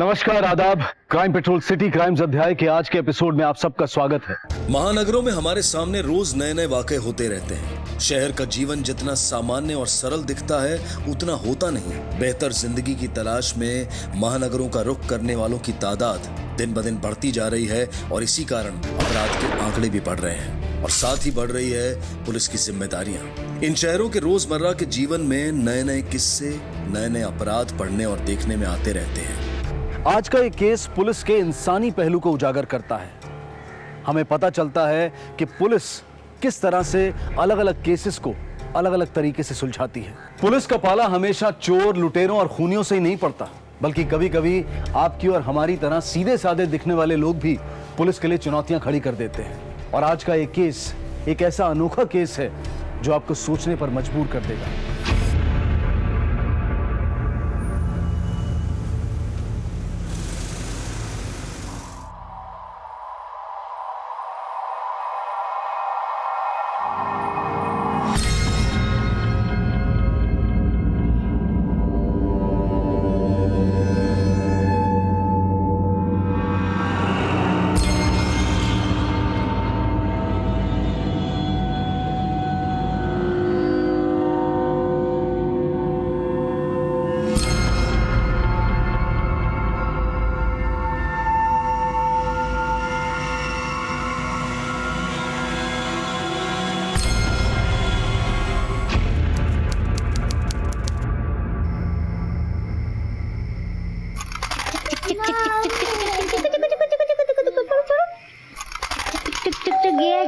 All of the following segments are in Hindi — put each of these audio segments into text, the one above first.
नमस्कार, आदाब। क्राइम पेट्रोल सिटी क्राइम्स अध्याय के आज के एपिसोड में आप सबका स्वागत है। महानगरों में हमारे सामने रोज नए नए वाकये होते रहते हैं। शहर का जीवन जितना सामान्य और सरल दिखता है उतना होता नहीं। बेहतर जिंदगी की तलाश में महानगरों का रुख करने वालों की तादाद दिन ब दिन बढ़ती जा रही है और इसी कारण अपराध के आंकड़े भी बढ़ रहे हैं और साथ ही बढ़ रही है पुलिस की जिम्मेदारियां। इन शहरों के रोजमर्रा के जीवन में नए नए किस्से, नए नए अपराध पढ़ने और देखने में आते रहते हैं। आज का ये केस पुलिस के इंसानी पहलू को उजागर करता है। हमें पता चलता है कि पुलिस किस तरह से अलग अलग केसेस को अलग अलग तरीके से सुलझाती है। पुलिस का पाला हमेशा चोर, लुटेरों और खूनियों से ही नहीं पड़ता, बल्कि कभी कभी आपकी और हमारी तरह सीधे साधे दिखने वाले लोग भी पुलिस के लिए चुनौतियां खड़ी कर देते हैं। और आज का ये केस एक ऐसा अनोखा केस है जो आपको सोचने पर मजबूर कर देगा।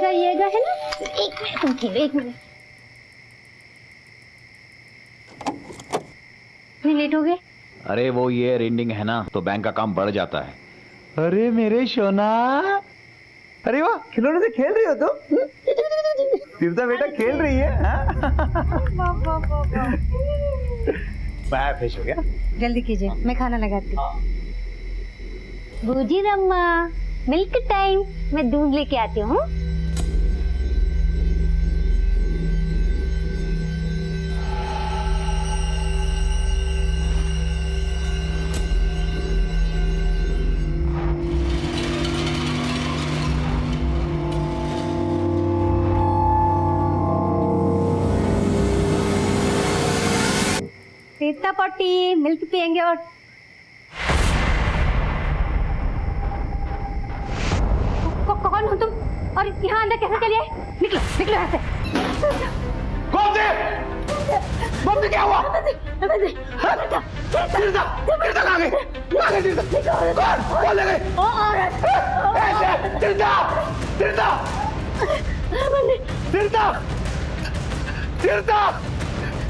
ये है ना। एक मिनट तुम खेलो, एक मिनट। इतने लेट हो गए? अरे वो ये रेंडिंग है ना, तो बैंक का काम बढ़ जाता है। अरे मेरे सोना, अरे वाह, खिलौने से खेल रही हो तुम? तीर्था बेटा खेल रही है। मैं फ्रेश हो गया। जल्दी कीजिए, मैं खाना लगाती हूँ। बूजी रम्मा, मिल्क टाइम। मैं दूध लेके आती हूँ। तीर्था पट्टी, मिल्क पियेंगे और कौन हो तुम और यहाँ अंदर कैसे चले आए? निकलो निकलो यहाँ से। कौन थे? मम्मी क्या हुआ? तीर्था, तीर्था कहाँ गई? कहाँ गई तीर्था? कौन ले गई? औरत। तीर्था, तीर्था, तीर्था, तीर्था,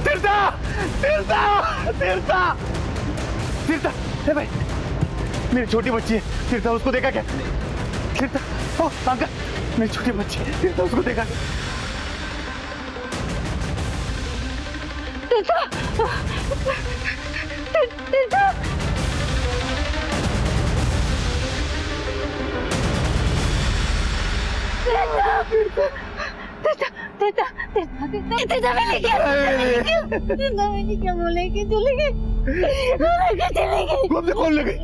तीर्था, तीर्था, तीर्था, तीर्था, हे भाई, मेरी छोटी बच्ची है तीर्था, उसको देखा क्या? तीर्था, ओ अंकल, मेरी छोटी बच्ची है तीर्था, उसको देखा क्या? तीर्था, तीर्था, मैंने क्या बोले कि चले गए? चले गए? कौन ले गई?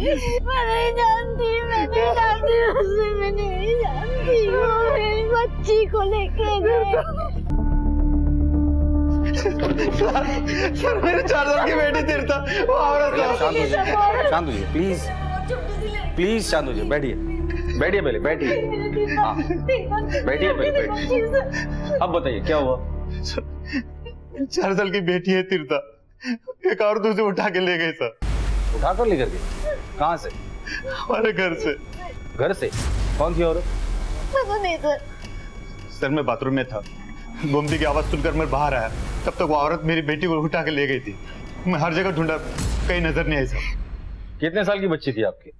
मैं नहीं जानती, मैं नहीं जानती उससे, मैं नहीं जानती। वो मेरी बच्ची को लेके गए। सर मेरे 4 साल की बेटी तीर्था, वो औरत है। शांत होइए प्लीज, प्लीज शांत होइए। बैठिए, बैठिए पहले, बैठिए। हाँ, बैठिए पहले, बैठिए। अब बताइए क्या हुआ? 4 साल की बेटी है तीर्था, एक औरत उसे उठा के ले गई सर। उठा कर लेकर गए? कहाँ से? हमारे घर से। घर से? कौन थी औरत? पता नहीं सर। सर मैं बाथरूम में था, गोमती की आवाज सुनकर मैं बाहर आया, तब तक वो औरत मेरी बेटी को उठा के ले गई थी। मैं हर जगह ढूंढा, कहीं नजर नहीं आई सर। कितने साल की बच्ची थी आपकी?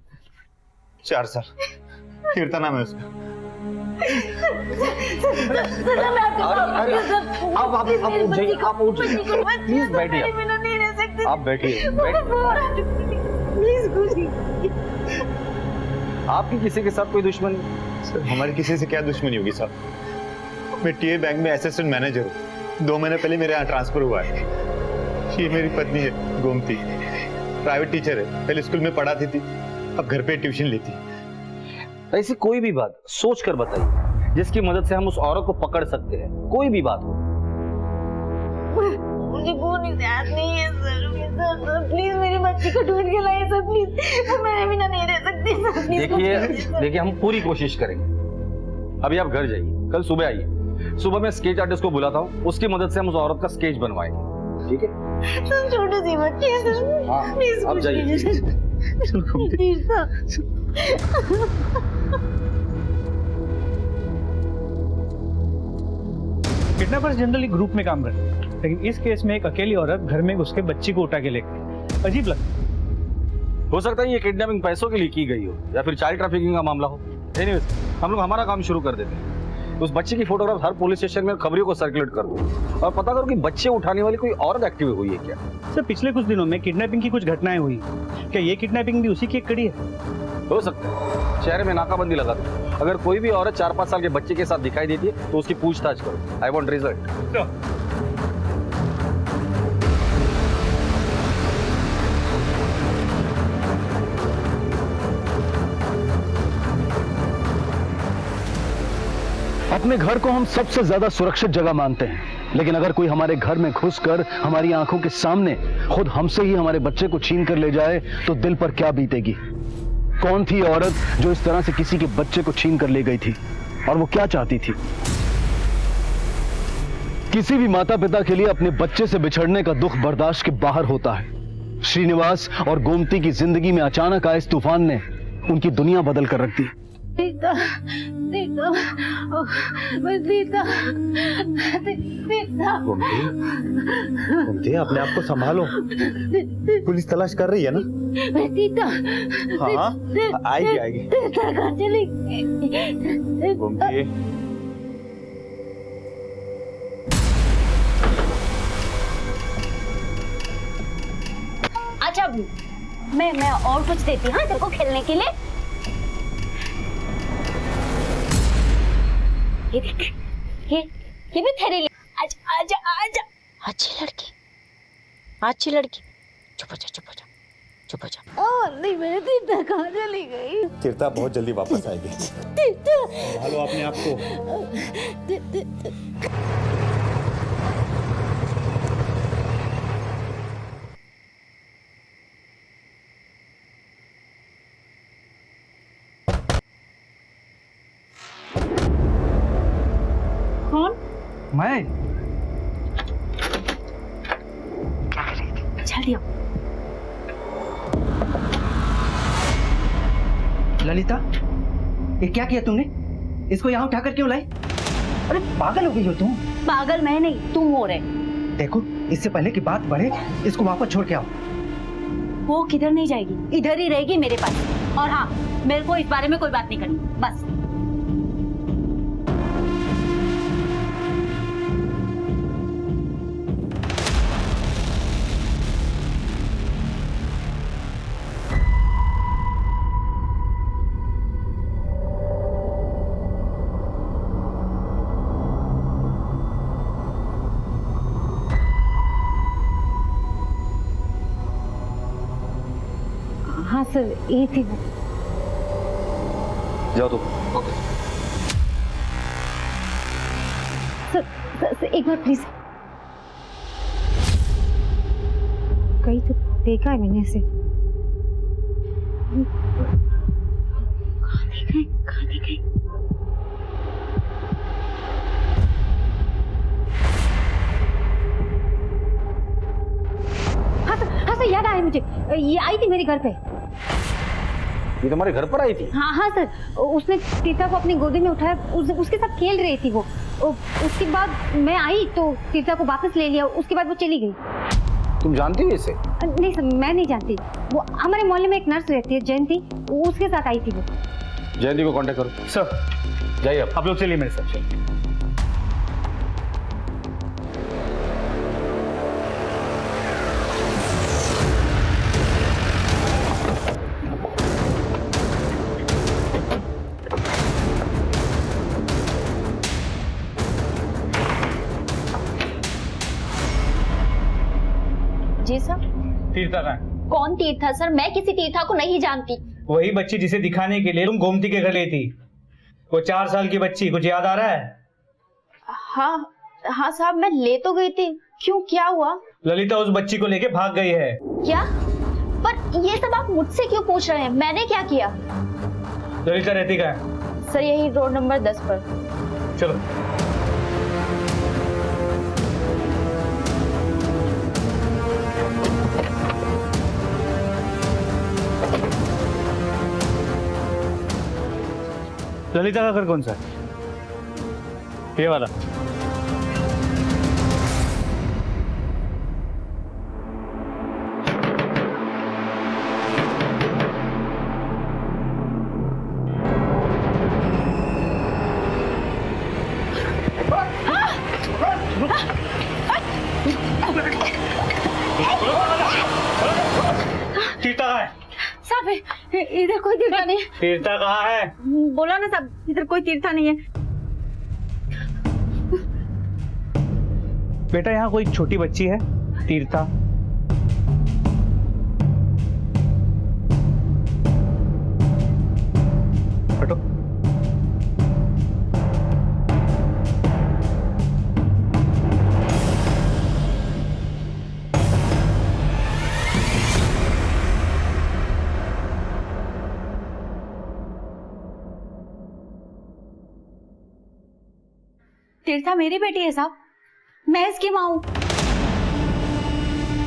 4 साल। तीर्था नाम है उसका। आप उठ जाइए, आप उठ जाइए, प्लीज बैठिए, आप बैठिए, आपकी किसी के साथ कोई दुश्मनी? सर हमारी किसी से क्या दुश्मनी होगी साहब? मैं टीए बैंक में असिस्टेंट मैनेजर हूँ। 2 महीने पहले मेरे यहाँ ट्रांसफर हुआ है। ये मेरी पत्नी है गोमती। प्राइवेट टीचर है, पहले स्कूल में पढ़ाती थी, अब घर पे ट्यूशन लेती। ऐसी कोई भी बात सोच कर बताइए जिसकी मदद से हम उस औरत को पकड़ सकते हैं, कोई भी बात हो। मुझे फोन याद नहीं है सर, प्लीज मेरी बच्ची को ढूंढ के लाइए सर, प्लीज। मैं मेरे बिना नहीं रह सकती सर, प्लीज। देखिए हम पूरी कोशिश करेंगे। अभी आप घर जाइए, कल सुबह आइए। सुबह मैं स्केच आर्टिस्ट को बुलाता हूँ, उसकी मदद से हम उस औरत का स्केच बनवाएंगे, ठीक है? सर छोटी सी बच्ची है सर, हाँ, प्लीज आप जाइए। Please sir. Kidnappers generally group में काम करते हैं, लेकिन इस केस में एक अकेली औरत घर में उसके बच्ची को उठा के ले गई। अजीब लगता हो सकता है ये किडनैपिंग पैसों के लिए की गई हो या फिर चाइल्ड ट्रैफिकिंग का मामला हो। एनीवेज, हम लोग हमारा काम शुरू कर देते हैं। उस बच्ची की फोटोग्राफ हर पुलिस स्टेशन में खबरियों को सर्कुलेट कर दो और पता करो कि बच्चे उठाने वाली कोई औरत एक्टिव हुई है क्या। सर पिछले कुछ दिनों में किडनैपिंग की कुछ घटनाएं हुई, क्या ये किडनैपिंग भी उसी की एक कड़ी है? हो सकता है, शहर में नाकाबंदी लगा दो। अगर कोई भी औरत 4-5 साल के बच्चे के साथ दिखाई देती है तो उसकी पूछताछ करो। I want result. अपने घर को हम सबसे ज्यादा सुरक्षित जगह मानते हैं, लेकिन अगर कोई हमारे घर में घुसकर हमारी आंखों के सामने खुद हमसे ही हमारे बच्चे को छीन कर ले जाए तो दिल पर क्या बीतेगी। कौन थी औरत जो इस तरह से किसी के बच्चे को छीन कर ले गई थी, और वो क्या चाहती थी? किसी भी माता पिता के लिए अपने बच्चे से बिछड़ने का दुख बर्दाश्त के बाहर होता है। श्रीनिवास और गोमती की जिंदगी में अचानक आए इस तूफान ने उनकी दुनिया बदल कर रख दी। सीता, सीता, सीता, सीता। घूमती अपने आप को संभालो, पुलिस तलाश कर रही है ना। सीता, हाँ आएगी आएगी। सीता कहाँ चली गई? घूमती अच्छा मैं और कुछ देती हूँ तेरे को खेलने के लिए। ये देख, ये भी तेरे लिए। आजा आजा आजा। अच्छी लड़की। चुप हो जा, चुप हो जा, चुप हो जा। ओ नहीं, मेरी सीता कहाँ चली गई? तीर्था बहुत जल्दी वापस आएगी। सीता, संभालो अपने आप को। कौन? मैं चल दिया। ललिता, ये क्या किया तुमने? इसको यहाँ उठाकर क्यों लाई? अरे पागल हो गई हो तुम। पागल मैं नहीं, तुम हो रहे। देखो, इससे पहले कि बात बढ़े इसको वापस छोड़ के आओ। वो किधर नहीं जाएगी, इधर ही रहेगी मेरे पास। और हाँ, मेरे को इस बारे में कोई बात नहीं करनी, बस। हाँ सर, ये थी वो। जाओ तुम। सर एक बार प्लीज। कहीं तो देखा है मैंने इसे। कहाँ देखा है? हाँ सर, याद आया मुझे। ये आई थी मेरे घर पे। ये तुम्हारे घर पर आई थी? हाँ सर, उसने तीर्था को अपनी गोदी में उठाया, उसके साथ खेल रही थी वो। उसके बाद मैं आई तो तीर्था को वापस ले लिया, उसके बाद वो चली गई। तुम जानती हो इसे? नहीं सर, मैं नहीं जानती। वो हमारे मोहल्ले में एक नर्स रहती है, जयंती, उसके साथ आई थी वो। जयंती को कांटेक्ट करो। सर जाइए आप लोग चलिए मेरे साथ। जी सर। तीर्था कहाँ है? कौन तीर्था सर? मैं किसी तीर्था को नहीं जानती। वही बच्ची जिसे दिखाने के लिए तुम गोमती के घर गई थी, वो 4 साल की बच्ची, कुछ याद आ रहा है? हाँ साहब, मैं ले तो गई थी। क्यों, क्या हुआ? ललिता उस बच्ची को लेके भाग गई है। क्या? पर ये सब आप मुझसे क्यों पूछ रहे हैं? मैंने क्या किया? ललिता रहती कहाँ है? सर यही रोड नंबर 10 पर। चलो। ललिता का घर कौन सा है? ये वाला। तीर्था कहाँ है? साहब इधर कोई तीर्था नहीं है। तीर्था कहाँ है? बोला ना साहब, इधर कोई तीर्था नहीं है। बेटा यहाँ कोई छोटी बच्ची है तीर्था? हटो। तीर्था मेरी बेटी है साहब, मैं इसकी माँ हूँ।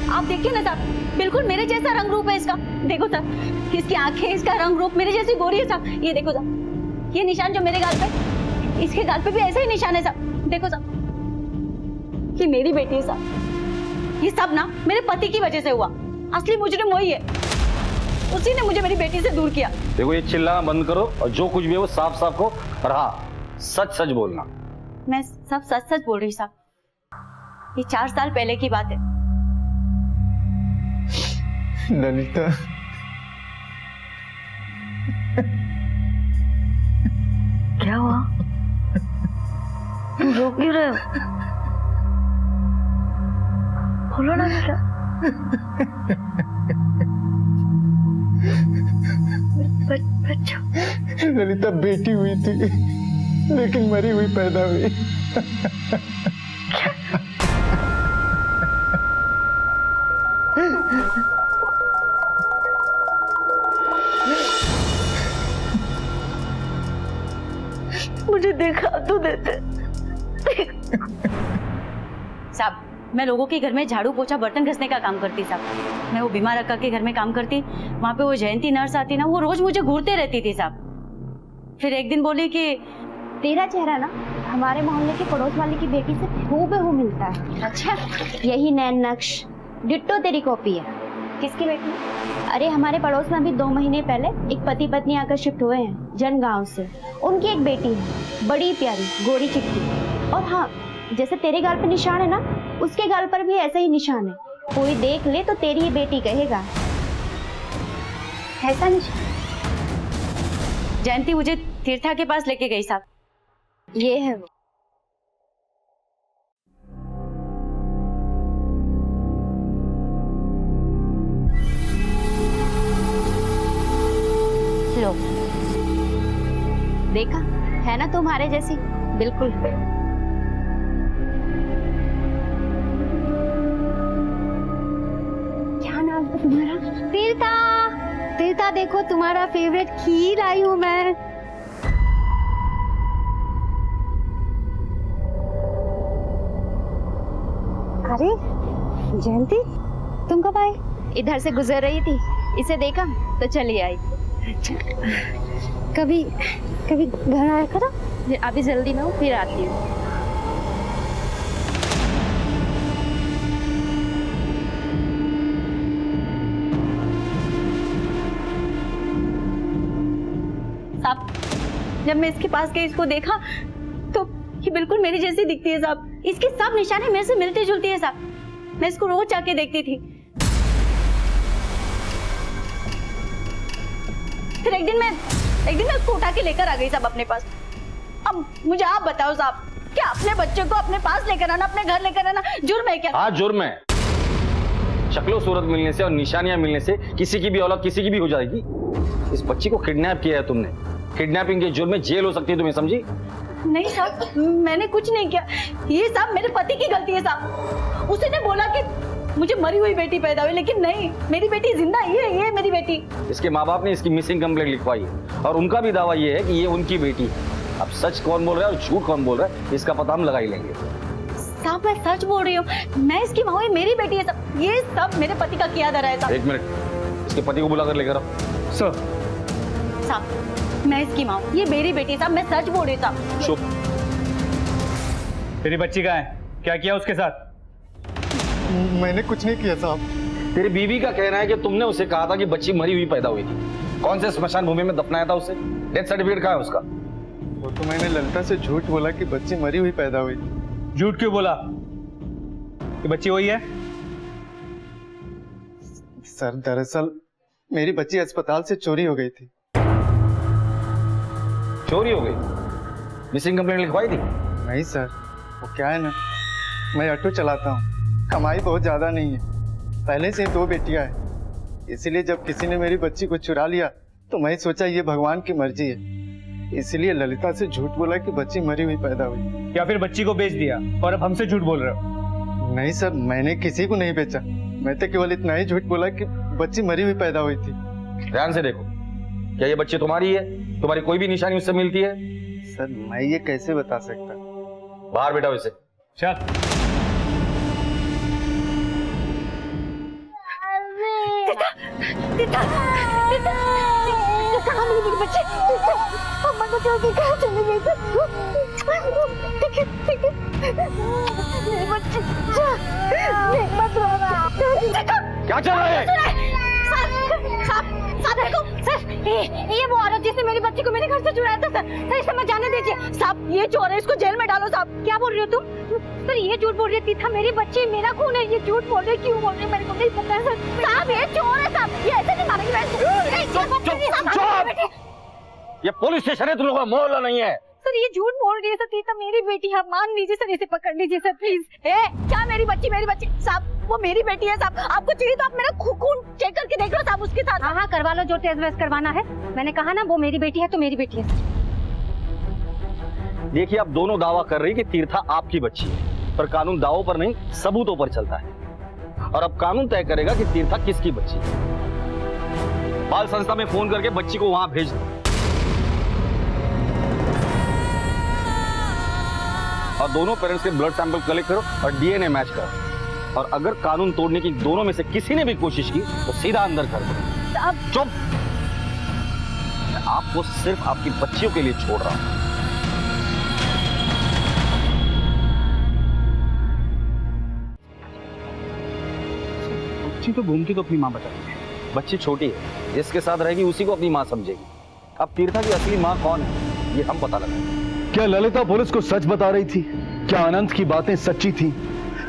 आप देखिए ना साहब, बिल्कुल मेरे जैसा रंग रूप है इसका। देखो साहब, इसकी आंखें, इसका रंग रूप मेरे जैसी गोरी है साहब। ये देखो साहब, ये निशान जो मेरे गाल पे, इसके गाल पे भी ऐसा ही निशान है साहब। देखो साहब, ये मेरी बेटी है साहब। ये सब ना मेरे पति की वजह से हुआ। असली मुजरिम वही है, उसी ने मुझे मेरी बेटी से दूर किया। देखो ये चिल्लाना बंद करो और जो कुछ भी है वो साफ साफ को रहा, सच सच बोलना। मैं सब सच सच बोल रही साहब। ये 4 साल पहले की बात है। ललिता, क्या हुआ? तुम रो क्यों रहे हो? बोलो ना बेटा। बच्चा ललिता बेटी हुई थी लेकिन मरी हुई पैदा हुई। मुझे देखा तो देते। साहब मैं लोगों के घर में झाड़ू पोछा बर्तन घसने का काम करती साहब। मैं वो बीमार अक्का के घर में काम करती, वहाँ पे वो जयंती नर्स आती ना, वो रोज मुझे घूरते रहती थी साहब। फिर एक दिन बोली कि तेरा चेहरा ना हमारे मोहल्ले के पड़ोस वाले की बेटी से हूबहू मिलता है। अच्छा, यही नैन नक्श डिट्टो तेरी कॉपी है। किसकी बेटी? अरे हमारे पड़ोस में अभी 2 महीने पहले एक पति पत्नी आकर शिफ्ट हुए हैं जनगांव से। उनकी एक बेटी है, बड़ी प्यारी गोरी चिट्टी। और हाँ, जैसे तेरे गाल पे निशान है ना, उसके गाल पर भी ऐसा ही निशान है। कोई देख ले तो तेरी ही बेटी कहेगा। ऐसा निशान। जयंती मुझे तीर्था के पास लेके गई साहब। ये है वो। लो, देखा है ना तुम्हारे जैसी बिल्कुल। क्या नाम है तुम्हारा? तीर्था। तीर्था देखो, तुम्हारा फेवरेट खीर लाई हूँ मैं। अरे जयंती, तुम कब आए? इधर से गुजर रही थी, इसे देखा तो चली आई। अच्छा, कभी कभी घर आया करो। अभी जल्दी ना हो, फिर आती हूँ। साहब जब मैं इसके पास गई, इसको देखा तो ये बिल्कुल मेरी जैसी दिखती है साहब। इसके सब निशाने मेरे से मिलती जुलती है साहब। मैं इसको रोज जाके देखती थी। फिर एक दिन मैं उसको उठा के लेकर आ गई साहब अपने पास। अब मुझे आप बताओ साहब, क्या अपने बच्चे को अपने पास लेकर आना, अपने घर लेकर आना जुर्म है क्या? हाँ जुर्म है। शक्लो सूरत मिलने से और निशानियां मिलने से किसी की भी औलाद किसी की भी हो जाएगी। इस बच्ची को किडनैप किया है तुमने, किडनैपिंग के जुर्म में जेल हो सकती है, तुम्हें समझी? नहीं साहब, मैंने कुछ नहीं किया। ये साहब मेरे पति की गलती है साहब। उसने बोला कि मुझे मरी हुई बेटी पैदा हुई, लेकिन नहीं, मेरी बेटी जिंदा ही है। ये मेरी बेटी। इसके माँ बाप ने इसकी मिसिंग कंप्लेंट लिखवाई है और उनका भी दावा ये है कि ये उनकी बेटी है। अब सच कौन बोल रहा है और झूठ कौन बोल रहा है, इसका पता हम लगा ही लेंगे। साहब मैं सच बोल रही हूँ, मैं इसकी माँ हूँ, ये मेरी बेटी है साहब। ये सब मेरे पति का किया धरा है साहब। एक मिनट, इसके पति को बुलाकर लेकर आओ। सर, साहब मैं इसकी माँ हूँ, ये मेरी बेटी है साहब। मैं सच बोल रही हूँ साहब। चुप। तेरी बच्ची कहाँ है? क्या किया उसके साथ? मैंने कुछ नहीं किया साहब। तेरी बीवी का कहना है कि तुमने उसे कहा था कि बच्ची मरी हुई पैदा हुई थी। कौन से स्मशान भूमि में दफनाया था उसे? डेथ सर्टिफिकेट कहाँ है उसका? वो तो मैंने ललिता से झूठ बोला कि बच्ची मरी हुई पैदा हुई। झूठ क्यों बोला? ये बच्ची वही है? सर दरअसल मेरी बच्ची अस्पताल से चोरी हो गई थी। चोरी हो गई? मिसिंग कंप्लेंट लिखवाई थी? नहीं सर, वो क्या है ना, मैं ऑटो चलाता हूँ, कमाई बहुत ज्यादा नहीं है, पहले से 2 बेटियां हैं, इसलिए जब किसी ने मेरी बच्ची को चुरा लिया तो मैं सोचा ये भगवान की मर्जी है, इसलिए ललिता से झूठ बोला कि बच्ची मरी हुई पैदा हुई। या फिर बच्ची को बेच दिया और अब हमसे झूठ बोल रहे हो? नहीं सर, मैंने किसी को नहीं बेचा, मैं तो केवल इतना ही झूठ बोला कि बच्ची मरी हुई पैदा हुई थी। ध्यान से देखो, क्या ये बच्ची तुम्हारी है? तुम्हारी कोई भी निशानी उससे मिलती है? सर मैं ये कैसे बता सकता? बाहर बेटा वैसे। चल। कहाँ मिली मेरी बच्ची? अम्मा को छोड़ के कहाँ चली गई? ठीक है, मेरी बच्ची मत रोना। क्या चल रहा है? साहब देखो सर, ये वो औरत जिसने मेरी बच्ची को मेरे घर से चुराया था सर इसे मत जाने दीजिए साहब। ये चोर है, इसको जेल में डालो साहब। क्या बोल रही हो तुम? सर ये झूठ बोल रही थी, मेरी बच्ची मेरा खून है। ये झूठ बोल रही, क्यों बोल रही मेरे को नहीं पता है सर। साहब ये चोर है साहब, ये ऐसे नहीं मारेंगे। ये पुलिस स्टेशन है, तुम लोगों का मोहल्ला नहीं है। सर ये झूठ बोल रही है सर, तीता मेरी बेटी है, मान लीजिए सर, इसे पकड़ लीजिए सर प्लीज। क्या मेरी बच्ची साहब, वो मेरी बेटी है साहब। आपको चाहिए तो आप मेरा खून चेक करके देख लो साहब उसके साथ। हाँ करवा लो, जो टेस्ट वेस्ट करवाना है। मैंने कहा ना वो मेरी बेटी है तो मेरी बेटी है। देखिए आप दोनों दावा कर रही कि तीर्था आपकी बच्ची है, पर कानून दावों पर नहीं सबूतों पर चलता है, और अब कानून तय करेगा कि तीर्था किसकी बच्ची है। बाल संस्था में फोन करके बच्ची को वहां भेज दो और दोनों पेरेंट्स के ब्लड सैंपल कलेक्ट करो और डीएनए मैच करो, और अगर कानून तोड़ने की दोनों में से किसी ने भी कोशिश की तो सीधा अंदर कर दो। चुप। मैं आपको सिर्फ आपकी बच्चियों के लिए छोड़ रहा हूं। बच्ची तो घूमती तो अपनी माँ बताती है। बच्ची छोटी है, जिसके साथ रहेगी उसी को अपनी माँ समझेगी। अब तीर्था की असली माँ कौन है ये हम पता लगाएंगे। क्या ललिता पुलिस को सच बता रही थी? क्या अनंत की बातें सच्ची थी?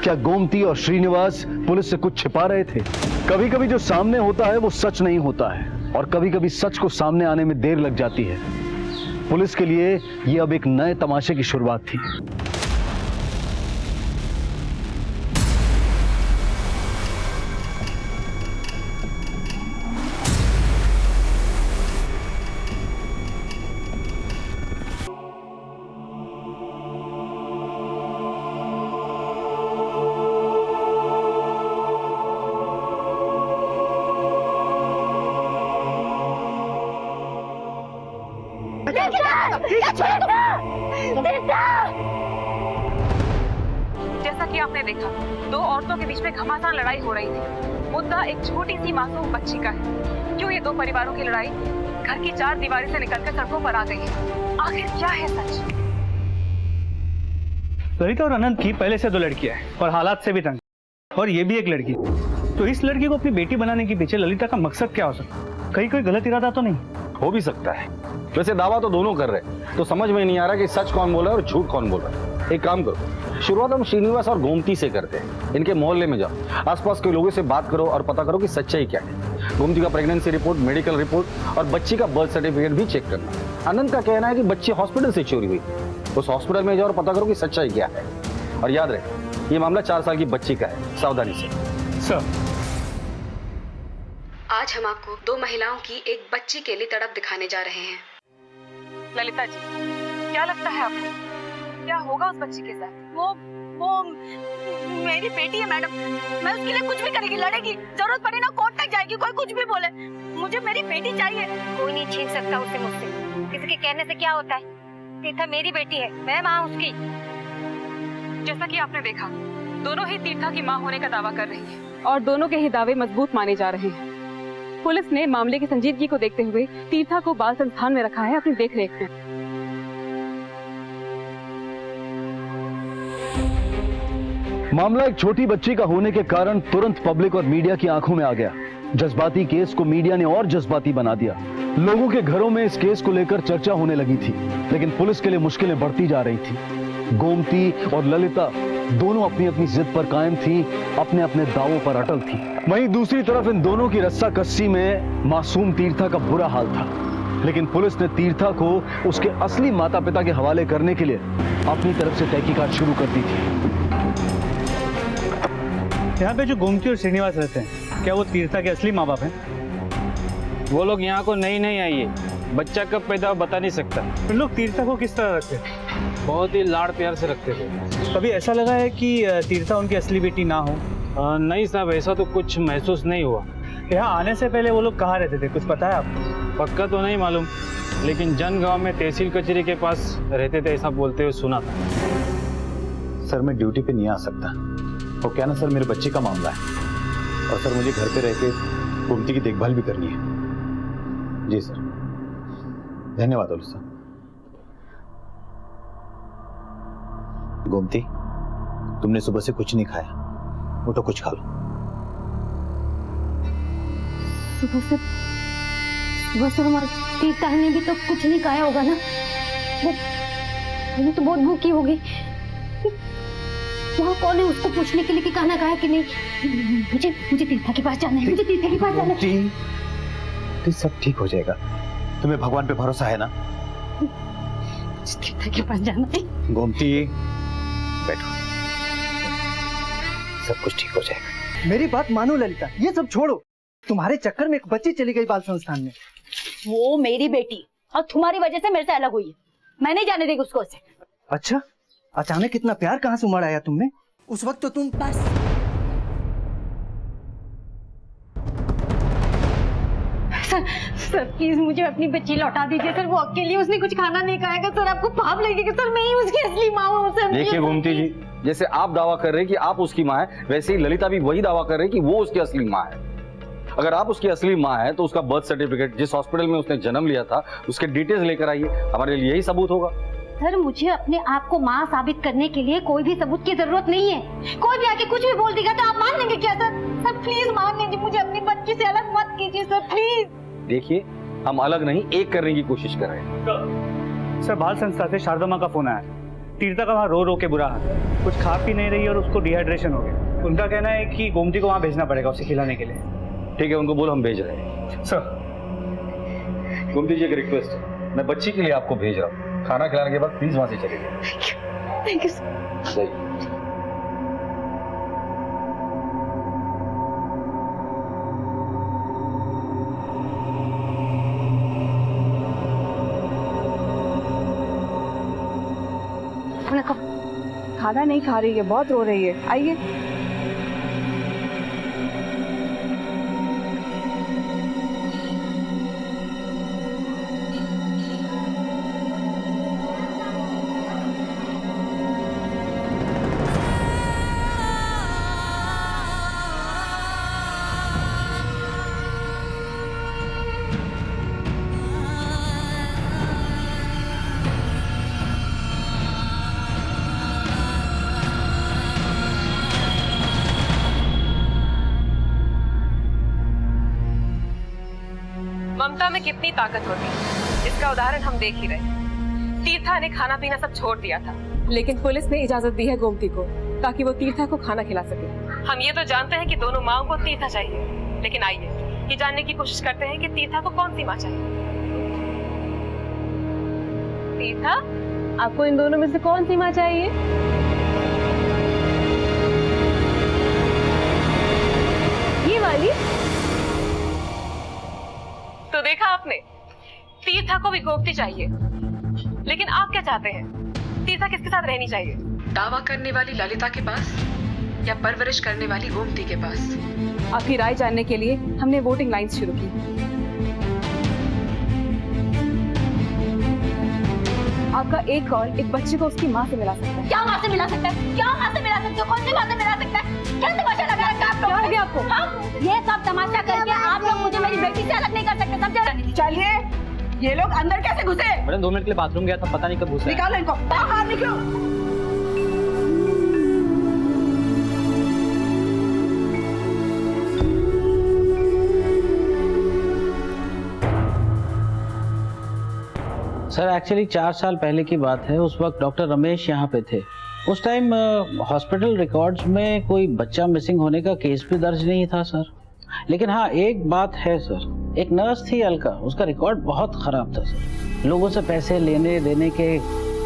क्या गोमती और श्रीनिवास पुलिस से कुछ छिपा रहे थे? कभी कभी जो सामने होता है वो सच नहीं होता है, और कभी कभी सच को सामने आने में देर लग जाती है। पुलिस के लिए ये अब एक नए तमाशे की शुरुआत थी। जैसा कि आपने देखा, 2 औरतों के बीच में घमासान लड़ाई हो रही थी। मुद्दा एक छोटी सी मासूम बच्ची का है। क्यों ये 2 परिवारों की लड़ाई घर की 4 दीवारी से निकलकर सड़कों पर आ गई है? आखिर क्या है सच? ललिता और अनंत की पहले से 2 लड़कियां हैं और हालात से भी तंग, और ये भी एक लड़की। तो इस लड़की को अपनी बेटी बनाने के पीछे ललिता का मकसद क्या हो सकता है? कहीं कोई गलत इरादा तो नहीं? हो भी सकता है। वैसे दावा तो दोनों कर रहे, तो समझ में नहीं आ रहा कि सच कौन बोल रहा है और झूठ कौन बोल रहा है। एक काम करो, शुरुआत हम श्रीनिवास और गोमती से करते हैं। इनके मोहल्ले में जाओ, आसपास के लोगों से बात करो और पता करो कि सच्चाई क्या है। गोमती का प्रेगनेंसी रिपोर्ट, मेडिकल रिपोर्ट और बच्ची का बर्थ सर्टिफिकेट भी चेक करना। अनंत का कहना है कि बच्ची हॉस्पिटल से चोरी हुई, उस हॉस्पिटल में जाओ और पता करो कि सच्चाई क्या है। और याद रहे, ये मामला 4 साल की बच्ची का है, सावधानी से। सर आज हम आपको दो महिलाओं की एक बच्ची के लिए तड़प दिखाने जा रहे हैं। ललिता जी, क्या लगता है आपको क्या होगा उस बच्ची के साथ? वो मेरी बेटी है मैडम, मैं उसके लिए कुछ भी करेगी, लड़ेगी, जरूरत पड़ी ना कोर्ट तक जाएगी, कोई कुछ भी बोले, मुझे मेरी बेटी चाहिए। कोई नहीं छीन सकता उसे मुझसे, किसी के कहने से क्या होता है। तीर्था मेरी बेटी है, मैं माँ उसकी। जैसा कि आपने देखा, दोनों ही तीर्था की मां होने का दावा कर रही है और दोनों के ही दावे मजबूत माने जा रहे हैं। पुलिस ने मामले की संजीदगी को देखते हुए तीर्था को बाल संस्थान में रखा है अपनी देखरेख में। मामला एक छोटी बच्ची का होने के कारण तुरंत पब्लिक और मीडिया की आंखों में आ गया। जज्बाती केस को मीडिया ने और जज्बाती बना दिया। लोगों के घरों में इस केस को लेकर चर्चा होने लगी थी, लेकिन पुलिस के लिए मुश्किलें बढ़ती जा रही थी। गोमती और ललिता दोनों अपनी अपनी जिद पर कायम थी, अपने अपने दावों पर अटल थी। वहीं दूसरी तरफ इन दोनों की रस्साकस्सी में मासूम तीर्था का बुरा हाल था, लेकिन पुलिस ने तीर्था को उसके असली माता पिता के हवाले करने के लिए अपनी तरफ से तहकीकात शुरू कर दी थी। यहाँ पे जो गोमती और श्रीनिवास रहते हैं, क्या वो तीर्था के असली माँ बाप हैं? वो लोग यहाँ को नहीं आई है, बच्चा कब पैदा हो बता नहीं सकता। उन लोग तीर्था को किस तरह रखते हैं? बहुत ही लाड़ प्यार से रखते थे। कभी ऐसा लगा है कि तीर्था उनकी असली बेटी ना हो? नहीं साहब, ऐसा तो कुछ महसूस नहीं हुआ। यहाँ आने से पहले वो लोग कहाँ रहते थे, कुछ पता है आपको? पक्का तो नहीं मालूम, लेकिन जनगांव में तहसील कचहरी के पास रहते थे ऐसा बोलते हुए सुना था। सर मैं ड्यूटी पे नहीं आ सकता, वो क्या ना सर मेरे बच्चे का मामला है, और सर मुझे घर पे रह के गोमती की देखभाल भी करनी है। जी सर, धन्यवाद ओलू सर। गोमती, तुमने सुबह से कुछ नहीं खाया, उठो कुछ खा लो। सुबह से हमारे तीर्था ने भी तो कुछ नहीं खाया होगा ना, वो तो बहुत भूखी होगी। वहाँ कौन है उसको पूछने के लिए कि खाना खाया कि नहीं? मुझे तीर्था के पास जाना है, मुझे तीर्था के पास जाना है। तो सब ठीक हो जाएगा, तुम्हें भगवान पे भरोसा है ना? तीर्था के पास जाना है। गोमती बैठो, सब कुछ ठीक हो जाएगा। मेरी बात मानो ललिता, ये सब छोड़ो। तुम्हारे चक्कर में एक बच्ची चली गई बाल संस्थान में। वो मेरी बेटी और तुम्हारी वजह से मेरे से अलग हुई है, मैं नहीं जाने देगी उसको उसे। अच्छा, अचानक इतना प्यार कहाँ से उमड़ आया तुमने? उस वक्त तो तुम बस सर प्लीज मुझे अपनी बच्ची लौटा दीजिए सर, वो अकेली, उसने कुछ खाना नहीं खाएगा सर, आपको पाप लगेगा सर, मैं ही उसकी असली माँ हूँ सर। देखिए गोमती जी, जैसे आप दावा कर रहे हैं कि आप उसकी माँ है, वैसे ही ललिता भी वही दावा कर रही है कि वो उसकी असली माँ है। अगर आप उसकी असली माँ है तो उसका बर्थ सर्टिफिकेट, जिस हॉस्पिटल में उसने जन्म लिया था, उसके डिटेल्स लेकर आइए, हमारे लिए यही सबूत होगा। सर मुझे अपने आप को माँ साबित करने के लिए कोई भी सबूत की जरूरत नहीं है। कोई भी आके कुछ भी बोल देगा तो आप मान लेंगे क्या सर? सर प्लीज मान लीजिए, मुझे अपनी बच्ची से अलग मत कीजिए सर, प्लीज। देखिए, हम अलग नहीं, एक करने की कोशिश कर रहे हैं। सर बाल संस्था से शारदा माँ का फोन आया, तीर्था का वहाँ रो रो के बुरा हाल, कुछ खा पी नहीं रही और उसको डिहाइड्रेशन हो गया। उनका कहना है कि गोमती को वहाँ भेजना पड़ेगा उसे खिलाने के लिए। ठीक है, उनको बोलो हम भेज रहे हैं। सर गोमती जी, एक रिक्वेस्ट है, मैं बच्ची के लिए आपको भेज रहा हूँ, खाना खिलाने के बाद प्लीज वहां से चले जाइए। Thank you sir. खाना नहीं खा रही है, बहुत रो रही है, आइए। ममता में कितनी ताकत होती है, इसका उदाहरण हम देख ही रहे। तीर्था ने खाना पीना सब छोड़ दिया था, लेकिन पुलिस ने इजाजत दी है गोमती को, ताकि वो तीर्था को खाना खिला सके। हम ये तो जानते हैं कि दोनों माओं को तीर्था चाहिए, लेकिन आइए ये जानने की कोशिश करते हैं कि तीर्था को कौन सी माँ चाहिए। तीर्था, आपको इन दोनों में से कौन सी माँ चाहिए? ये वाली? देखा आपने, तीर्था को भी गोमती चाहिए, लेकिन आप क्या चाहते हैं? तीर्था किसके साथ रहनी चाहिए? दावा करने वाली ललिता के पास या परवरिश करने वाली गोमती के पास? आपकी राय जानने के लिए हमने वोटिंग लाइंस शुरू की। आपका एक कॉल एक बच्चे को उसकी माँ से मिला सकता है। क्या माँ से मिला सकता है? क्या माँ से मिला सकते हो? कौन सी माँ से मिला सकता है? क्या तमाशा लगा रखा है आप लोगों ने? आपको ये सब तमाशा करके आप लोग मुझे मेरी बेटी से अलग नहीं कर सकते, समझे? चलिए, ये लोग अंदर कैसे घुसे? मैडम 2 मिनट के लिए बाथरूम गया था, पता नहीं कब घुसा। निकालो इनको, बाहर निकलो। सर एक्चुअली 4 साल पहले की बात है। उस वक्त डॉक्टर रमेश यहाँ पे थे। उस टाइम हॉस्पिटल रिकॉर्ड्स में कोई बच्चा मिसिंग होने का केस भी दर्ज नहीं था सर। लेकिन हाँ, एक बात है सर, एक नर्स थी अलका, उसका रिकॉर्ड बहुत खराब था सर। लोगों से पैसे लेने देने के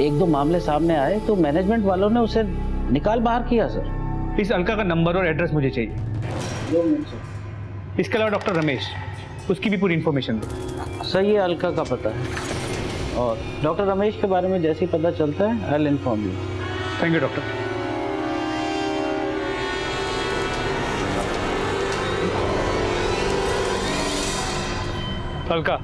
1-2 मामले सामने आए तो मैनेजमेंट वालों ने उसे निकाल बाहर किया सर। इस अलका का नंबर और एड्रेस मुझे चाहिए। 2 मिनट सर। इसके अलावा डॉक्टर रमेश, उसकी भी पूरी इन्फॉर्मेशन दो। सर ये अलका का पता है और डॉक्टर रमेश के बारे में जैसे ही पता चलता है I will inform you. Thank you doctor. Alka,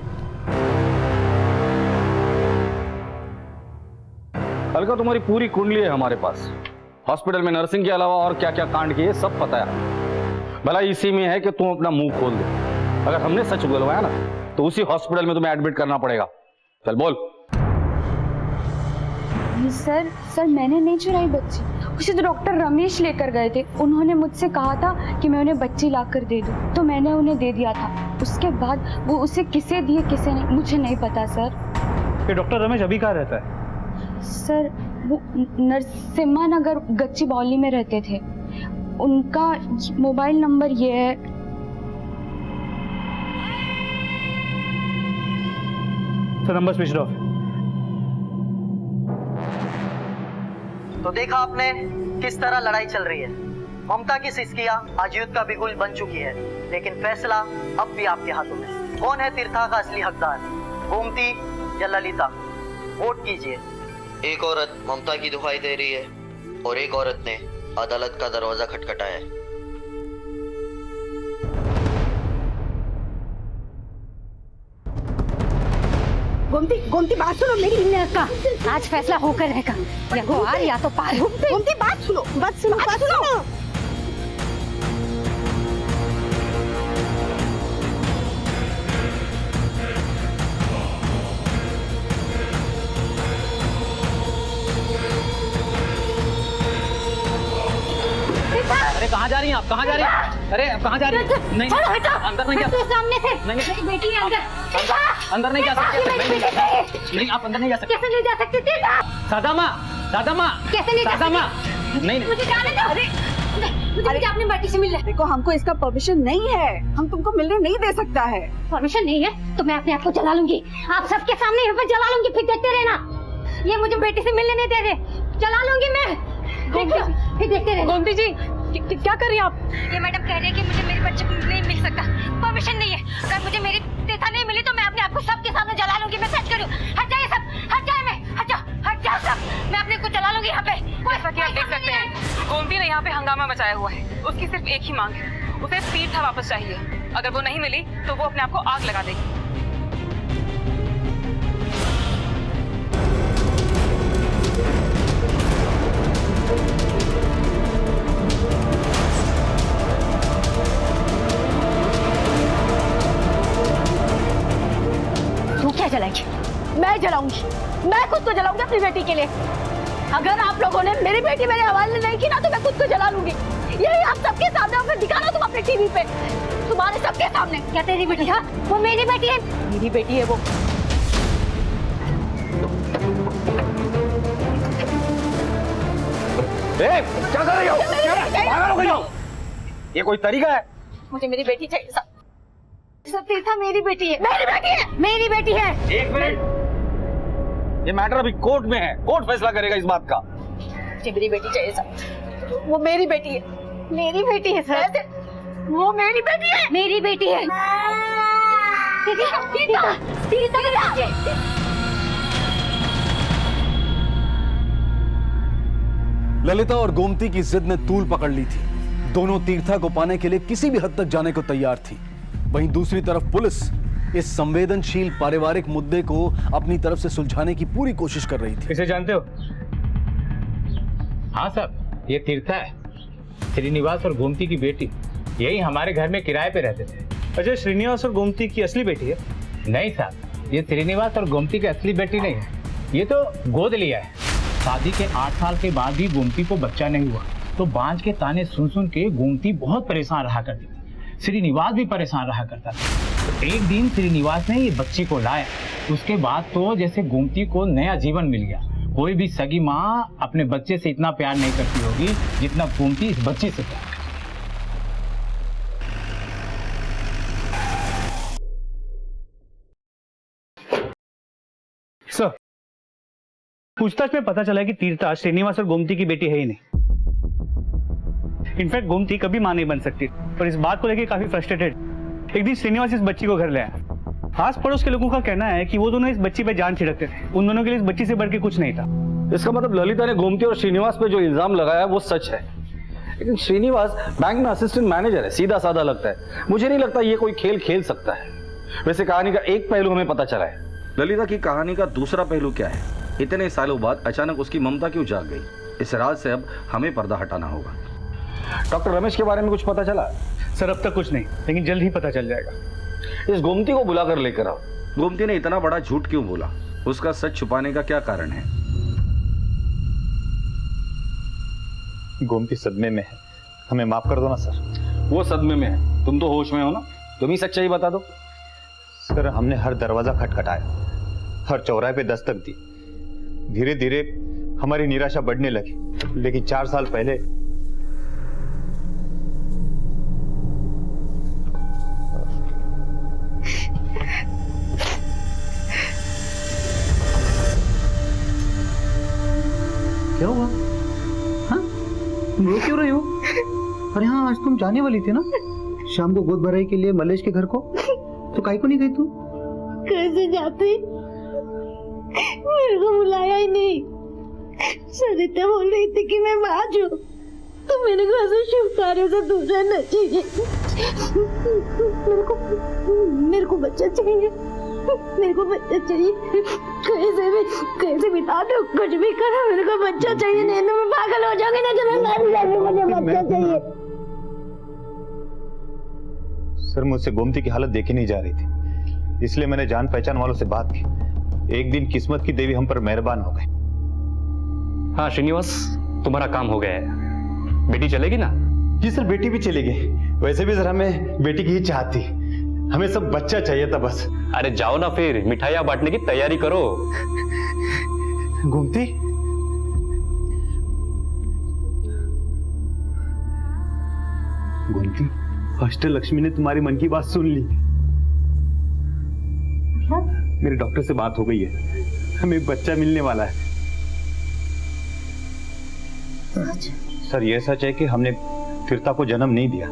Alka तुम्हारी पूरी कुंडली है हमारे पास। हॉस्पिटल में नर्सिंग के अलावा और क्या क्या कांड किए सब पता है। भला इसी में है कि तुम अपना मुंह खोल दो। अगर हमने सच बोलवाया ना तो उसी हॉस्पिटल में तुम्हें एडमिट करना पड़ेगा। चल बोल। सर मैंने नहीं चुराई बच्ची, उसे तो डॉक्टर रमेश लेकर गए थे। उन्होंने मुझसे कहा था कि मैं उन्हें बच्ची लाकर दे दूं, तो मैंने उन्हें दे दिया था। उसके बाद वो उसे किसे दिए किसे नहीं मुझे नहीं पता सर। ये डॉक्टर रमेश अभी कहाँ रहता है? सर वो नरसिम्हा नगर गच्ची बौली में रहते थे। उनका मोबाइल नंबर ये है। Sir number switch off. तो देखा आपने किस तरह लड़ाई चल रही है। ममता की सिसकियां आज युद्ध का बिगुल बन चुकी है, लेकिन फैसला अब भी आपके हाथों में। कौन है तीर्था का असली हकदार, गोमती या ललिता? वोट कीजिए। एक औरत ममता की दुहाई दे रही है और एक औरत ने अदालत का दरवाजा खटखटाया है। गोमती बात सुनो मेरी। का आज फैसला होकर रहेगा, या तो पार या तो पार। गोमती बात सुनो। अरे कहाँ जा रही हैं आप? कहाँ जा रही हैं? अरे कहाँ जा रही हैं? नहीं अंदर नहीं जा सकते। सामने से नहीं बेटी है अंदर नहीं जा सकते। नहीं आप अंदर नहीं जा सकते। कैसे नहीं जा सकते? सादा माँ कैसे नहीं जा सकते? नहीं मुझे जाने दो। मुझे अपनी बेटी से मिलने। देखो हमको इसका परमिशन नहीं है, हम तुमको मिलने नहीं दे सकता है। परमिशन नहीं है तो मैं अपने आप को जला लूंगी। आप सबके सामने यहाँ पे जला लूंगी, फिर देखते रहना। ये मुझे बेटी से मिलने नहीं दे रहे, जला लूंगी मैं। फिर देखते रहना। गोमती जी क्या कर रही हैं आप? ये मैडम कह रही है कि मुझे मेरे बच्चे को नहीं मिल सकता, परमिशन नहीं है। अगर मुझे मेरी तीर्था नहीं मिली तो मैं अपने आप को सबके सामने जला लूंगी। मैं सच करूँ। हट जाइए सब, हट जाओ सब। मैं अपने को जला लूंगी यहाँ पे। जैसा कि आप देख सकते हैं गोमती ने यहाँ पे हंगामा मचाया हुआ है। उसकी सिर्फ एक ही मांग है, उसे तीर्था वापस चाहिए। अगर वो नहीं मिली तो वो अपने आप को आग लगा देगी। तू क्या जलाएगी? मैं जलाऊंगी, मैं खुद को जलाऊंगी अपनी बेटी के लिए। अगर आप लोगों ने मेरी बेटी मेरे हवाले नहीं की ना तो मैं खुद को जला लूंगी। यही आप सबके सामने, और फिर दिखाना तुम अपने टीवी पे, तुम्हारे सबके सामने। क्या तेरी बेटी? हाँ वो मेरी बेटी है, मेरी बेटी है वो। क्या कर रही हो? पागल हो गई हो? ये कोई तरीका है? मुझे मेरी बेटी चाहिए सब। तीर्था मेरी बेटी है, मेरी बेटी है, मेरी बेटी है। एक मिनट, ये मैटर अभी कोर्ट में है, कोर्ट फैसला करेगा इस बात का। मुझे मेरी बेटी चाहिए सब। वो मेरी बेटी है, मेरी बेटी है सर। वो मेरी बेटी है, मेरी बेटी है। ललिता और गोमती की जिद ने तूल पकड़ ली थी। दोनों तीर्था को पाने के लिए किसी भी हद तक जाने को तैयार थी। वहीं दूसरी तरफ पुलिस इस संवेदनशील पारिवारिक मुद्दे को अपनी तरफ से सुलझाने की पूरी कोशिश कर रही थी। इसे जानते हो? हाँ साहब, ये तीर्था है, श्रीनिवास और गोमती की बेटी। यही हमारे घर में किराए पे रहते थे। अजय, श्रीनिवास और गोमती की असली बेटी है? नहीं साहब, ये श्रीनिवास और गोमती की असली बेटी नहीं है, ये तो गोद लिया है। शादी के 8 साल के बाद भी गोमती को बच्चा नहीं हुआ, तो बांझ के ताने सुन सुन के गोमती बहुत परेशान रहा करती थी। श्रीनिवास भी परेशान रहा करता था। तो एक दिन श्रीनिवास ने ये बच्ची को लाया, उसके बाद तो जैसे गोमती को नया जीवन मिल गया। कोई भी सगी माँ अपने बच्चे से इतना प्यार नहीं करती होगी जितना गोमती इस बच्ची से प्यार करती। सर, पूछताछ में पता चला है कि तीर्था श्रीनिवास और गोमती की बेटी है ही नहीं। इनफैक्ट गोमती कभी मां नहीं बन सकती और इस बात को लेकर काफी फ्रस्ट्रेटेड एक दिन श्रीनिवास इस बच्ची को घर ले आया। आस पड़ोस के लोगों का कहना है कि वो दोनों इस बच्ची पे जान छिड़कते थे। उन दोनों के लिए इस बच्ची से बढ़ के कुछ नहीं था। इसका मतलब ललिता ने गोमती और श्रीनिवास पे जो इल्जाम लगाया वो सच है। लेकिन श्रीनिवास बैंक में असिस्टेंट मैनेजर है, सीधा साधा लगता है। मुझे नहीं लगता ये कोई खेल खेल सकता है। वैसे कहानी का एक पहलू हमें पता चला है। ललिता की कहानी का दूसरा पहलू क्या है? इतने सालों बाद अचानक उसकी ममता क्यों जाग गई? इस राज से अब हमें पर्दा हटाना होगा। डॉक्टर रमेश के बारे में कुछ पता चला? सर, अब तक कुछ नहीं, लेकिन जल्द ही पता चल जाएगा। इस गोमती को बुलाकर लेकर आओ। गोमती ने इतना बड़ा झूठ क्यों बोला? उसका सच छुपाने का क्या कारण है? गोमती सदमे में है, हमें माफ कर दो ना सर। वो सदमे में है, तुम तो होश में हो ना। तुम ही सच्चाई बता दो। सर, हमने हर दरवाजा खटखटाया, हर चौराहे पे दस्तक दी। धीरे धीरे हमारी निराशा बढ़ने लगी, लेकिन 4 साल पहले क्या हुआ? हाँ, तुम रो क्यों रही हो? अरे हाँ, आज तुम जाने वाली थी ना शाम को गोद भराई के लिए मलेश के घर को, तो काहे को नहीं गई तू? कैसे जाती? मेरे को बुलाया ही नहीं। सरिता बोल रही थी कि मैं बाज हूँ, तो मेरे को ऐसे शुभ कार्यों से दूर रहना चाहिए। मेरे को बच्चा चाहिए, मेरे को बच्चा चाहिए। कैसे बिता दो, कुछ भी करो, मेरे को बच्चा चाहिए। नहीं तो मैं पागल हो जाऊंगी, नहीं तो मैं मर जाऊंगी। मुझे बच्चा चाहिए। सर, मुझसे गोमती की हालत देखी नहीं जा रही थी, इसलिए मैंने जान पहचान वालों से बात की। एक दिन किस्मत की देवी हम पर मेहरबान हो गई। हाँ श्रीनिवास, तुम्हारा काम हो गया है। बेटी चलेगी ना? जी सर, बेटी भी चली गई। वैसे भी सर हमें बेटी की ही चाहत थी, हमें सब बच्चा चाहिए था बस। अरे जाओ ना फिर, मिठाइयां बांटने की तैयारी करो। गोमती, गोमती, हॉस्टल लक्ष्मी ने तुम्हारी मन की बात सुन ली। मेरे डॉक्टर से बात हो गई है, हमें एक बच्चा मिलने वाला है। सर, यह सच है कि हमने तीर्था को जन्म नहीं दिया,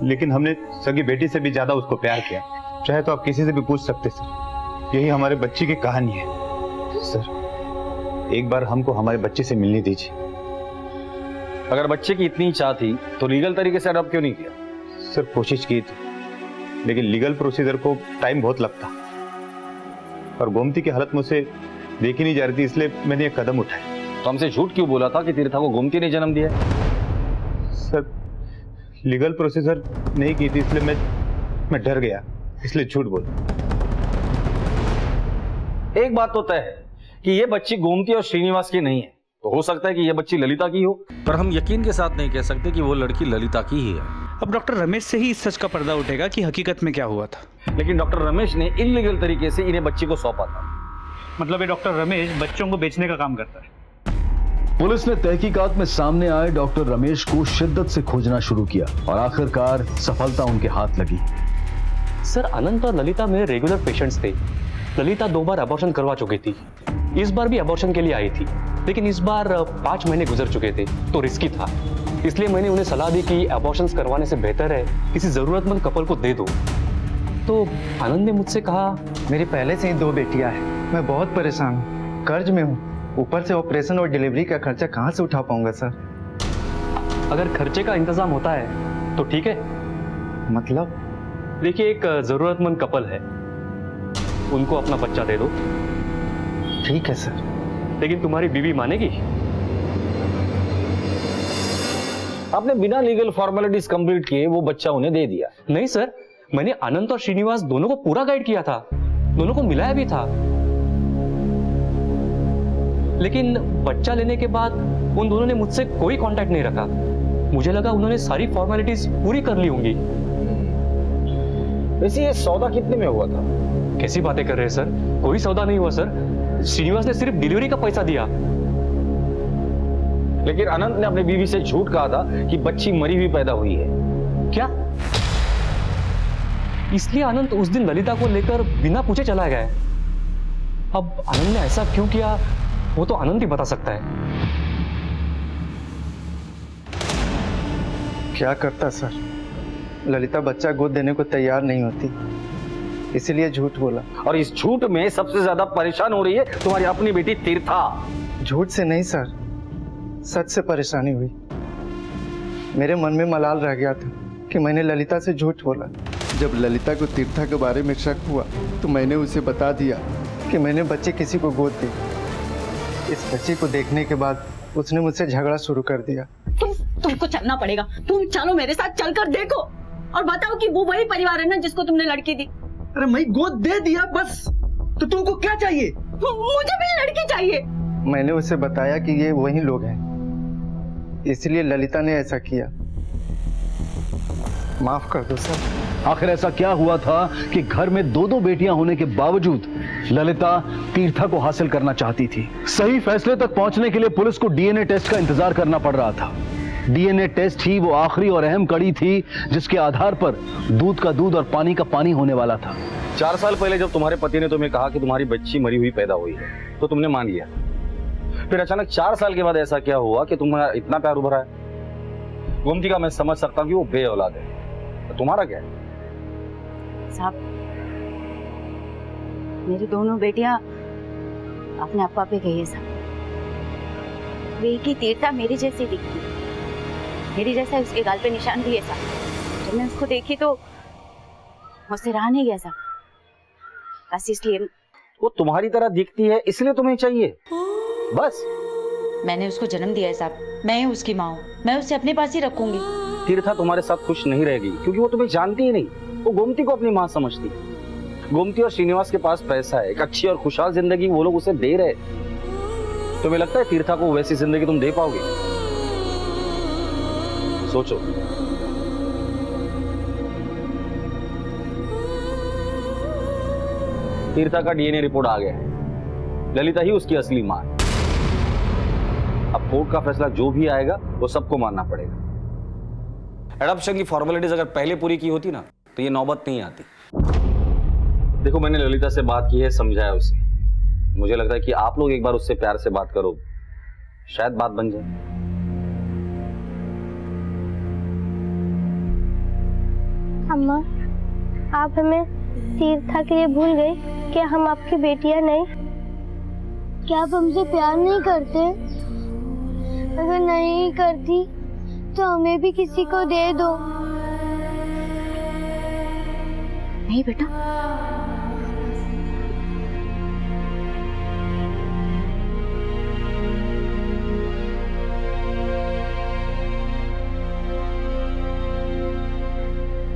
लेकिन हमने सगी बेटी से भी ज्यादा उसको प्यार किया। चाहे तो आप किसी से भी पूछ सकते सर, यही हमारे बच्चे की कहानी है। सर, एक बार हमको हमारे बच्चे से मिलने दीजिए। अगर बच्चे की इतनी चाह थी तो लीगल तरीके से अडॉप्ट क्यों नहीं किया? सर, कोशिश की थी, लेकिन लीगल प्रोसीजर को टाइम बहुत लगता, और गोमती की हालत मुझसे देखी नहीं जा रही थी, इसलिए मैंने ये कदम उठाया। तो हमसे झूठ क्यों बोला था कि तीर्था को गोमती ने जन्म दिया? सर, लीगल प्रोसीजर नहीं की थी, इसलिए मैं डर गया, इसलिए झूठ बोला। एक बात तो तय है कि ये बच्ची गोमती और श्रीनिवास की नहीं है। तो हो सकता है कि ये बच्ची ललिता की हो, पर हम यकीन के साथ नहीं कह सकते कि वो लड़की ललिता की ही है। अब डॉक्टर रमेश से ही इस सच का पर्दा उठेगा कि हकीकत में क्या हुआ था। लेकिन डॉक्टर रमेश ने इलीगल तरीके से इन्हें बच्ची को सौंपा था। मतलब ये डॉक्टर रमेश बच्चों को बेचने का काम करता है। पुलिस ने तहकीकात में सामने आए डॉक्टर रमेश को शिद्दत से खोजना शुरू किया और आखिरकार सफलता उनके हाथ लगी। सर, अनंत और ललिता मेरे रेगुलर पेशेंट्स थे। ललिता 2 बार अबॉर्शन करवा चुकी थी, इस बार भी अबॉर्शन के लिए आई थी, लेकिन इस बार 5 महीने गुजर चुके थे तो रिस्की था। इसलिए मैंने उन्हें सलाह दी कि अबॉर्शंस करवाने से बेहतर है किसी जरूरतमंद कपल को दे दो। तो आनंद ने मुझसे कहा। मेरी पहले से ही 2 बेटियां हैं, मैं बहुत परेशान हूँ, कर्ज में हूँ, ऊपर से ऑपरेशन और डिलीवरी का खर्चा कहाँ से उठा पाऊंगा सर? अगर खर्चे का इंतजाम होता है तो ठीक है। मतलब? देखिए, एक जरूरतमंद कपल है, उनको अपना बच्चा दे दो। ठीक है सर। लेकिन तुम्हारी बीवी मानेगी? आपने बिना लीगल फॉर्मेलिटीज कंप्लीट किए वो बच्चा उन्हें दे दिया? नहीं सर, मैंने अनंत और श्रीनिवास दोनों को पूरा गाइड किया था, दोनों को मिलाया भी था। लेकिन बच्चा लेने के बाद उन दोनों ने मुझसे कोई कांटेक्ट नहीं रखा। मुझे लगा उन्होंने सारी फॉर्मेलिटीज पूरी कर ली होंगी। वैसे ये सौदा कितने में हुआ था? कैसी बातें कर रहे हैं सर, कोई सौदा नहीं हुआ सर। श्रीनिवास ने सिर्फ डिलीवरी का पैसा दिया। लेकिन अनंत ने अपनी बीवी से झूठ कहा था कि बच्ची मरी हुई पैदा हुई है। क्या? इसलिए अनंत उस दिन ललिता को लेकर बिना पूछे चला गया। अब अनंत ने ऐसा क्यों किया वो तो अनंत ही बता सकता है। क्या करता सर, ललिता बच्चा गोद देने को तैयार नहीं होती, इसीलिए झूठ बोला। और इस झूठ में सबसे ज्यादा परेशान हो रही है तुम्हारी अपनी बेटी तीर्था। झूठ से नहीं सर, सच से परेशानी हुई। मेरे मन में मलाल रह गया था कि मैंने ललिता से झूठ बोला। जब ललिता को तीर्था के बारे में शक हुआ तो मैंने उसे बता दिया कि मैंने बच्चे किसी को गोद दी। इस बच्चे को देखने के बाद उसने मुझसे झगड़ा शुरू कर दिया। तुमको चलना पड़ेगा, तुम चलो मेरे साथ, चलकर देखो और बताओ कि वो वही परिवार है ना जिसको तुमने लड़की दी। अरे मैं गोद दे दिया बस, तो तुमको क्या चाहिए? मुझे भी लड़की चाहिए। मैंने उसे बताया कि ये वही लोग हैं, इसलिए ललिता ने ऐसा किया। माफ कर दो सर। आखिर ऐसा क्या हुआ था कि घर में 2 बेटियां होने के बावजूद ललिता तीर्था को हासिल करना चाहती थी? सही फैसले तक पहुंचने के लिए पुलिस को डीएनए टेस्ट का इंतजार करना पड़ रहा था। डीएनए टेस्ट ही वो आखिरी और अहम कड़ी थी जिसके आधार पर दूध का दूध और पानी का पानी होने वाला था। 4 साल पहले जब तुम्हारे पति ने तुम्हें कहा कि तुम्हारी बच्ची मरी हुई पैदा हुई है तो तुमने मान लिया। फिर अचानक 4 साल के बाद ऐसा क्या हुआ कि तुम्हारा इतना प्यार उभरा है? गोमती का मैं समझ सकता हूँ कि वो बेऔलाद है, तो तुम्हारा क्या है? साहब, मेरी दोनों बेटियां अपने अप्पा पे गई है साहब। वे की तीर्था मेरी जैसी दिखती, मेरी जैसा उसके गाल पे निशान भी है साहब। जब मैं उसको देखी तो मुझसे रहा नहीं गया साहब। बस इसलिए वो तुम्हारी तरह दिखती है इसलिए तुम्हें चाहिए बस? मैंने उसको जन्म दिया है साहब, मैं ही उसकी माँ हूँ, मैं उसे अपने पास ही रखूंगी। तीर्था तुम्हारे साथ खुश नहीं रहेगी क्योंकि वो तुम्हें जानती ही नहीं। वो गोमती को अपनी माँ समझती है। गोमती और श्रीनिवास के पास पैसा है, एक अच्छी और खुशहाल जिंदगी वो लोग उसे दे रहे। तुम्हें लगता है तीर्था को वैसी जिंदगी तुम दे पाओगे? सोचो। तीर्था का डीएनए रिपोर्ट आ गया है, ललिता ही उसकी असली मां है। अब कोर्ट का फैसला जो भी आएगा वो सबको मानना पड़ेगा। एडॉप्शन की फॉर्मेलिटीज अगर पहले पूरी की होती ना तो ये नौबत नहीं आती। देखो, मैंने ललिता से बात की है, समझाया उसे। मुझे लगता है कि आप लोग एक बार उससे प्यार से बात करो, शायद बात बन जाए। अम्मा, आप हमें तीर्था के लिए भूल गई? क्या हम आपकी बेटियां नहीं? क्या आप हमसे प्यार नहीं करते? अगर नहीं करती तो हमें भी किसी को दे दो। नहीं बेटा,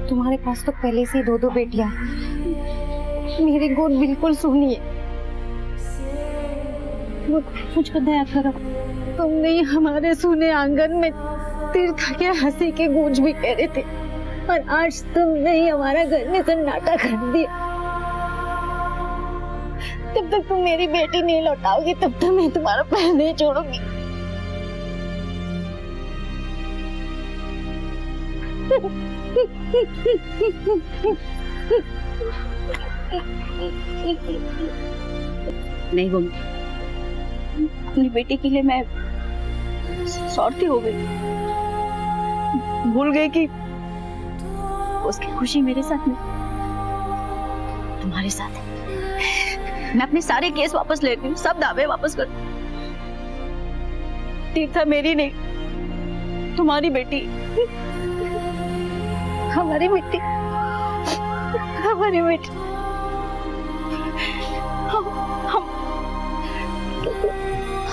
तुम्हारे पास तो पहले से 2 बेटियां हैं। मेरी गोद बिल्कुल सूनी है। मुझ पर दया करो। तुमने हमारे सूने आंगन में तीर्था के हंसी के गूंज भी कह रहे थे और आज तुमने ही हमारा घर में सन्नाटा कर दिया। जब तक तुम मेरी बेटी नहीं लौटाओगी तब तक मैं तुम्हारा पैर नहीं छोड़ूंगी। नहीं गोमती, अपनी बेटी के लिए मैं स्वार्थी हो गई, भूल गई कि उसकी खुशी मेरे साथ में। तुम्हारे साथ है। मैं अपने सारे केस वापस लेती हूँ, सब दावे वापस कर। तीर्था मेरी नहीं, तुम्हारी बेटी, हमारी बेटी, हमारी बेटी।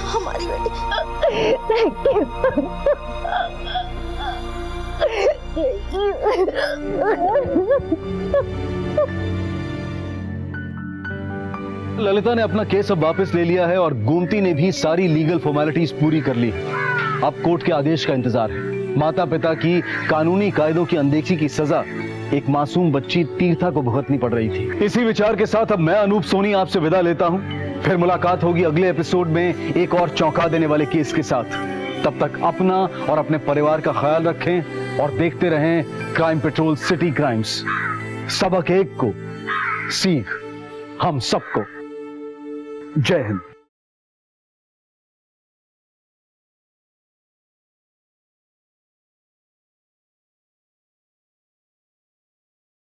हमारी ललिता ने अपना केस अब वापस ले लिया है और गोमती ने भी सारी लीगल फॉर्मेलिटीज पूरी कर ली। अब कोर्ट के आदेश का इंतजार है। माता पिता की कानूनी कायदों की अनदेखी की सजा एक मासूम बच्ची तीर्था को भुगतनी पड़ रही थी। इसी विचार के साथ अब मैं अनूप सोनी आपसे विदा लेता हूं। फिर मुलाकात होगी अगले एपिसोड में एक और चौंका देने वाले केस के साथ। तब तक अपना और अपने परिवार का ख्याल रखें और देखते रहें क्राइम पेट्रोल सिटी क्राइम्स। सबक एक को, सीख हम सबको। जय हिंद।